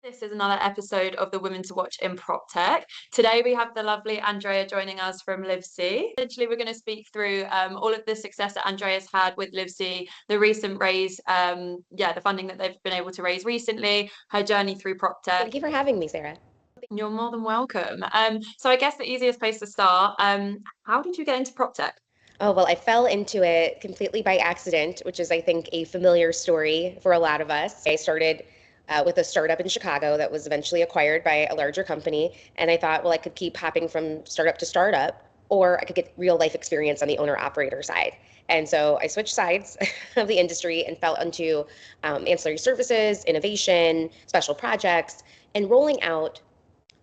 This is another episode of the Women to Watch in PropTech. Today we have the lovely Andrea joining us from Livsee. Essentially, we're going to speak through all of the success that Andrea's had with Livsee, the recent raise, the funding that they've been able to raise recently, her journey through PropTech. Thank you for having me, Sarah. You're more than welcome. So I guess the easiest place to start, how did you get into PropTech? Oh, well, I fell into it completely by accident, which is, I think, a familiar story for a lot of us. I started with a startup in Chicago that was eventually acquired by a larger company. And I thought, well, I could keep hopping from startup to startup, or I could get real life experience on the owner operator side. And so I switched sides of the industry and fell into ancillary services, innovation, special projects, and rolling out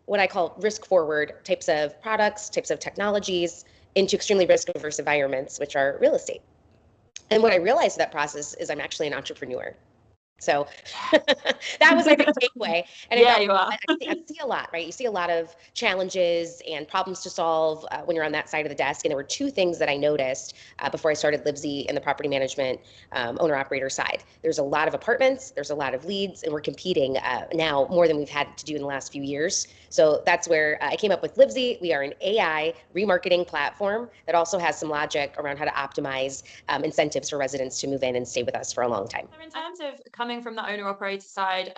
what I call risk forward types of products, types of technologies into extremely risk averse environments, which are real estate. And what I realized in that process is I'm actually an entrepreneur. So that was my big takeaway. And Yeah, you are. I see a lot, right? You see a lot of challenges and problems to solve when you're on that side of the desk. And there were two things that I noticed before I started Livsee in the property management owner-operator side. There's a lot of apartments, there's a lot of leads, and we're competing now more than we've had to do in the last few years. So that's where I came up with Livsee. We are an AI remarketing platform that also has some logic around how to optimize incentives for residents to move in and stay with us for a long time. So in terms of coming from the owner operator side,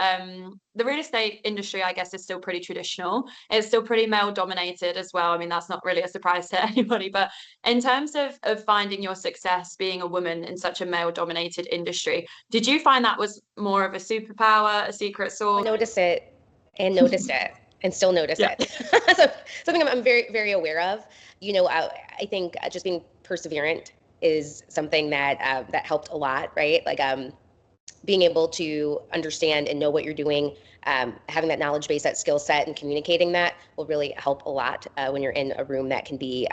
the real estate industry, I guess, is still pretty traditional. It's still pretty male dominated as well. I mean, that's not really a surprise to anybody, but in terms of finding your success being a woman in such a male dominated industry, did you find that was more of a superpower, a secret sauce? I noticed it and noticed it and still notice it. So something I'm very, very aware of. You know, I think just being perseverant is something that that helped a lot, right? Like being able to understand and know what you're doing, having that knowledge base, that skill set, and communicating that will really help a lot when you're in a room that can be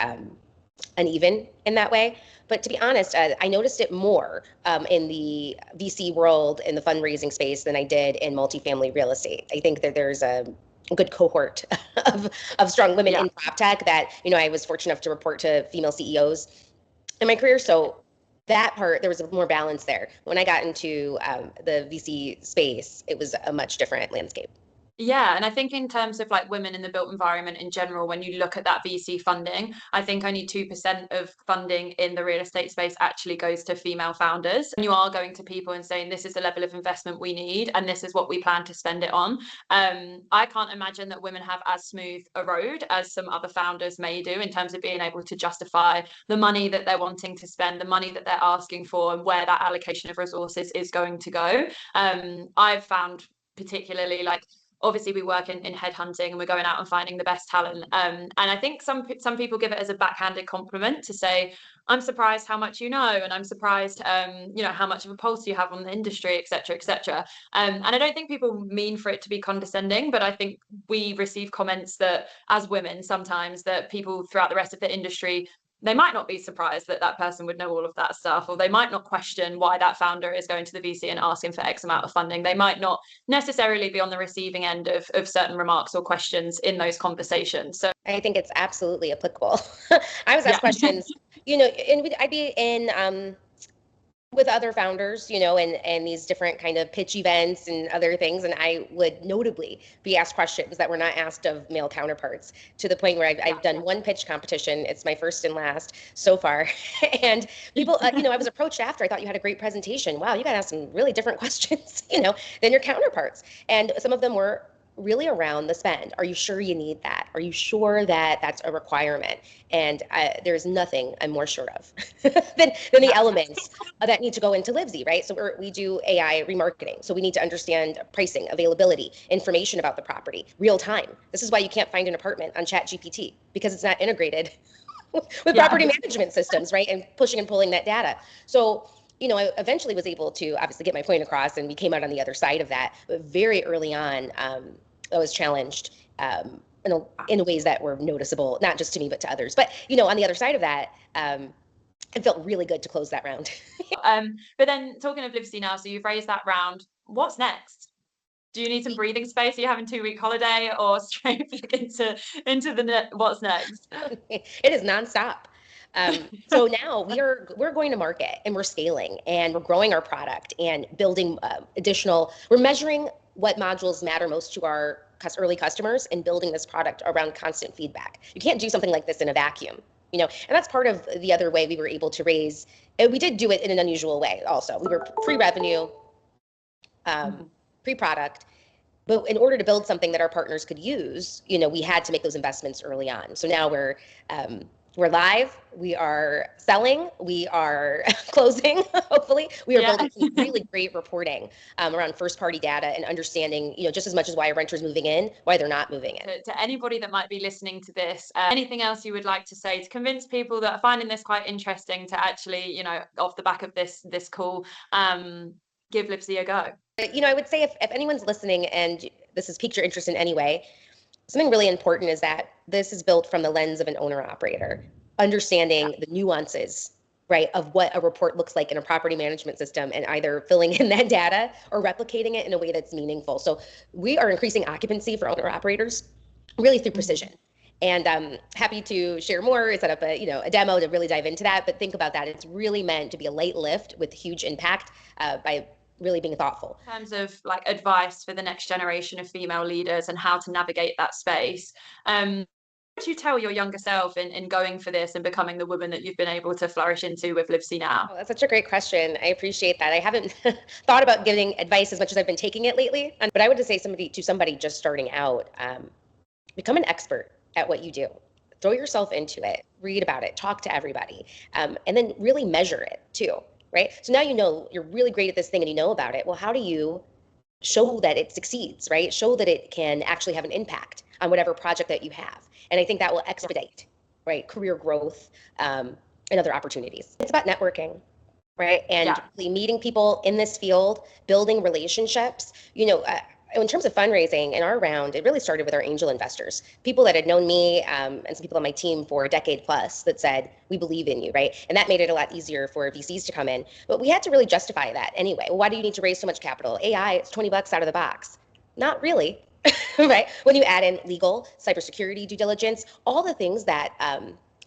uneven in that way. But to be honest, I noticed it more in the VC world, in the fundraising space, than I did in multifamily real estate. I think that there's a good cohort of strong women in PropTech that, you know, I was fortunate enough to report to female CEOs in my career. So that part, there was more balance there. When I got into the VC space, it was a much different landscape. Yeah, and I think in terms of like women in the built environment in general, when you look at that VC funding, I think only 2% of funding in the real estate space actually goes to female founders. And you are going to people and saying, this is the level of investment we need, and this is what we plan to spend it on. I can't imagine that women have as smooth a road as some other founders may do in terms of being able to justify the money that they're wanting to spend, the money that they're asking for, and where that allocation of resources is going to go. I've found particularly like, obviously we work in headhunting and we're going out and finding the best talent, and I think some people give it as a backhanded compliment to say, I'm surprised how much you know, and I'm surprised you know, how much of a pulse you have on the industry, etc., etc. And I don't think people mean for it to be condescending, but I think we receive comments that as women sometimes that people throughout the rest of the industry, they might not be surprised that that person would know all of that stuff, or they might not question why that founder is going to the VC and asking for X amount of funding. They might not necessarily be on the receiving end of certain remarks or questions in those conversations. So I think it's absolutely applicable. I was asked questions, you know, and I'd be in with other founders, you know, and these different kind of pitch events and other things. And I would notably be asked questions that were not asked of male counterparts, to the point where I've done one pitch competition. It's my first and last so far. And people, you know, I was approached after, I thought you had a great presentation. Wow, you got to ask some really different questions, you know, than your counterparts. And some of them were really around the spend. Are you sure you need that? Are you sure that that's a requirement? And there's nothing I'm more sure of than the elements that need to go into Livsee, right? So we do AI remarketing. So we need to understand pricing, availability, information about the property, real time. This is why you can't find an apartment on ChatGPT, because it's not integrated with property management systems, right? And pushing and pulling that data. So, you know, I eventually was able to obviously get my point across, and we came out on the other side of that. But very early on, I was challenged in ways that were noticeable, not just to me, but to others. But, you know, on the other side of that, it felt really good to close that round. But then talking of Livsee now, so you've raised that round. What's next? Do you need some breathing space? Are you having 2-week holiday, or straight into the what's next? It is nonstop. So now we're going to market, and we're scaling, and we're growing our product and building we're measuring what modules matter most to our early customers and building this product around constant feedback. You can't do something like this in a vacuum, you know, and that's part of the other way we were able to raise, and we did do it in an unusual way also. We were pre-revenue, pre-product, but in order to build something that our partners could use, you know, we had to make those investments early on. So now we're live, we are selling, we are closing, hopefully. We are building some really great reporting around first-party data and understanding, you know, just as much as why a renter's moving in, why they're not moving in. To anybody that might be listening to this, anything else you would like to say to convince people that are finding this quite interesting to actually, you know, off the back of this call, give Livsee a go? You know, I would say if anyone's listening and this has piqued your interest in any way, something really important is that this is built from the lens of an owner-operator, understanding the nuances, right, of what a report looks like in a property management system and either filling in that data or replicating it in a way that's meaningful. So we are increasing occupancy for owner-operators really through precision. And I'm happy to share more, set up a demo to really dive into that. But think about that. It's really meant to be a light lift with huge impact by really being thoughtful. In terms of like advice for the next generation of female leaders and how to navigate that space, what would you tell your younger self in going for this and becoming the woman that you've been able to flourish into with Livsee now? Oh, that's such a great question. I appreciate that. I haven't thought about giving advice as much as I've been taking it lately. But I would just say to somebody just starting out, become an expert at what you do. Throw yourself into it, read about it, talk to everybody, and then really measure it too. Right? So now you know you're really great at this thing and you know about it. Well, how do you show that it succeeds, right? Show that it can actually have an impact on whatever project that you have. And I think that will expedite, right, career growth and other opportunities. It's about networking, right? And really meeting people in this field, building relationships. You know, in terms of fundraising in our round, it really started with our angel investors, people that had known me and some people on my team for a decade plus that said, we believe in you, right? And that made it a lot easier for VCs to come in. But we had to really justify that anyway. Well, why do you need to raise so much capital? AI, it's $20 out of the box. Not really, right? When you add in legal, cybersecurity, due diligence, all the things that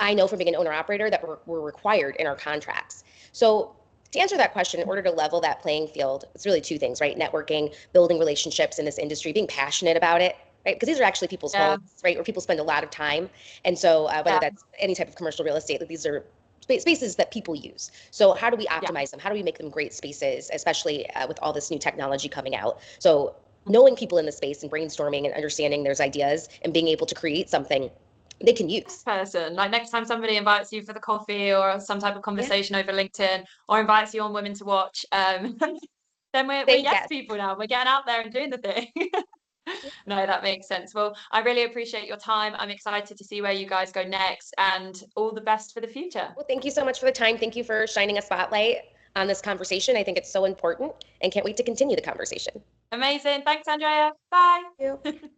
I know from being an owner operator that were required in our contracts. So to answer that question, in order to level that playing field, it's really two things, right? Networking, building relationships in this industry, being passionate about it, right? Because these are actually people's homes, right? Where people spend a lot of time. And so whether that's any type of commercial real estate, these are spaces that people use. So how do we optimize them? How do we make them great spaces, especially with all this new technology coming out? So knowing people in the space and brainstorming and understanding there's ideas and being able to create something they can use. Person, like next time somebody invites you for the coffee or some type of conversation over LinkedIn or invites you on Women to Watch, then we're yes people now. We're getting out there and doing the thing. No, that makes sense. Well, I really appreciate your time. I'm excited to see where you guys go next and all the best for the future. Well, thank you so much for the time. Thank you for shining a spotlight on this conversation. I think it's so important and can't wait to continue the conversation. Amazing. Thanks, Andrea. Bye. Thank you.